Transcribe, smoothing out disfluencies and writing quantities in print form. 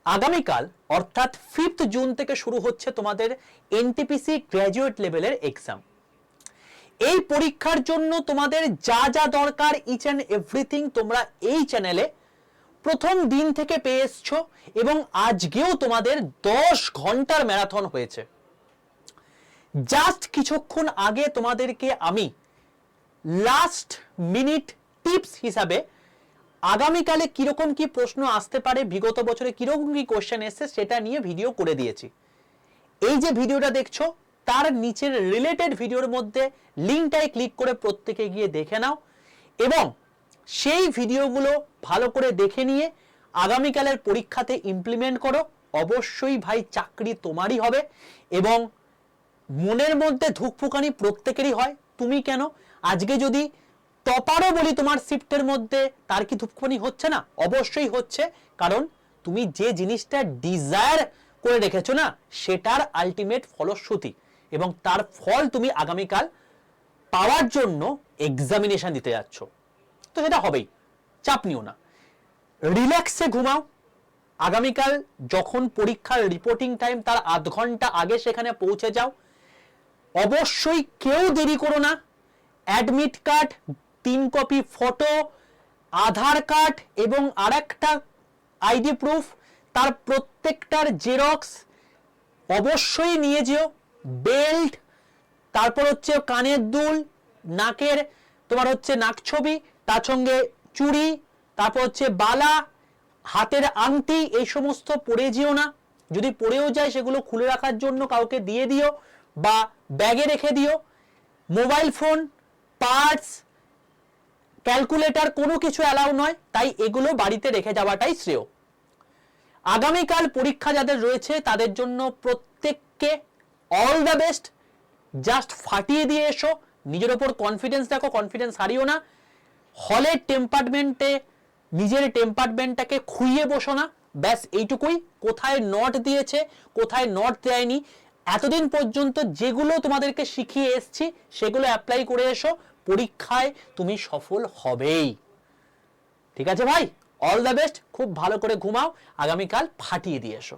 আগামীকাল অর্থাৎ 5th June থেকে শুরু হচ্ছে তোমাদের এনটিপিসি গ্র্যাজুয়েট লেভেলের এক্সাম। এই পরীক্ষার জন্য তোমাদের যা যা দরকার ইচ অ্যান্ড এভরিথিং তোমরা এই চ্যানেলে প্রথম দিন থেকে পেয়ে এসছো এবং আজকেও তোমাদের 10 ঘন্টার ম্যারাথন হয়েছে। জাস্ট কিছুক্ষণ আগে তোমাদেরকে আমি লাস্ট মিনিট টিপস হিসাবে আগামীকালে কিরকম কি প্রশ্ন আসতে পারে, বিগত বছরে কিরকম কি কোশ্চেন এসছে সেটা নিয়ে ভিডিও করে দিয়েছি। এই যে ভিডিওটা দেখছো তার নিচের রিলেটেড ভিডিওর মধ্যে লিঙ্কটায় ক্লিক করে প্রত্যেকে গিয়ে দেখে নাও এবং সেই ভিডিওগুলো ভালো করে দেখে নিয়ে আগামীকালের পরীক্ষাতে ইমপ্লিমেন্ট করো। অবশ্যই ভাই চাকরি তোমারই হবে এবং মনের মধ্যে ধুকফুকানি প্রত্যেকেরই হয়। তুমি কেন, আজকে যদি টপারও বলি তোমার শিফটের মধ্যে, তার কি ধুকফুকানি হচ্ছে না? অবশ্যই হচ্ছে, কারণ তুমি যে জিনিসটা ডিজায়ার করে রেখেছো না সেটার আলটিমেট ফলশ্রুতি এবং তার ফল তুমি আগামীকাল পাওয়ার জন্য এক্সামিনেশন দিতে যাচ্ছ, তো সেটা হবেই, চাপ নিও না, রিল্যাক্সে ঘুমাও। আগামীকাল যখন পরীক্ষার রিপোর্টিং টাইম তার আধ ঘন্টা আগে সেখানে পৌঁছে যাও। অবশ্যই কেউ দেরি করো না। অ্যাডমিট কার্ড, 3 কপি ফটো, আধার কার্ড এবং আরেকটা আইডি প্রুফ, তার প্রত্যেকটার জেরক্স অবশ্যই নিয়ে যেও। বেল্ট, তারপর হচ্ছে কানের দুল, নাকের তোমার হচ্ছে নাক ছবি, তার সঙ্গে চুড়ি, তারপর হচ্ছে বালা, হাতের আংটি, এই সমস্ত পরে যেও না। যদি পরেও যায় সেগুলো খুলে রাখার জন্য কাউকে দিয়ে দিও বা ব্যাগে রেখে দিও। মোবাইল ফোন, পার্টস, ক্যালকুলেটর কোনো কিছু অ্যালাউ নয়, তাই এগুলো বাড়িতে রেখে যাওয়াটাই শ্রেয়। আগামীকাল পরীক্ষা যাদের রয়েছে তাদের জন্য প্রত্যেককে অল দ্য বেস্ট। জাস্ট ফাটিয়ে দিয়ে এসো, নিজের ওপর কনফিডেন্স দেখো, কনফিডেন্স হারিও না। হলের টেম্পারমেন্টে নিজের টেম্পারমেন্টটাকে খুইয়ে বসো না, ব্যাস এইটুকুই। কোথায় নট দিয়েছে, কোথায় নট দেয়নি, এতদিন পর্যন্ত যেগুলো তোমাদেরকে শিখিয়ে এসছি সেগুলো অ্যাপ্লাই করে এসো, পরীক্ষায় তুমি সফল হবেই। ঠিক আছে ভাই, অল দ্য বেস্ট, খুব ভালো করে ঘুমাও, আগামীকাল ফাটিয়ে দিয়ে এসো।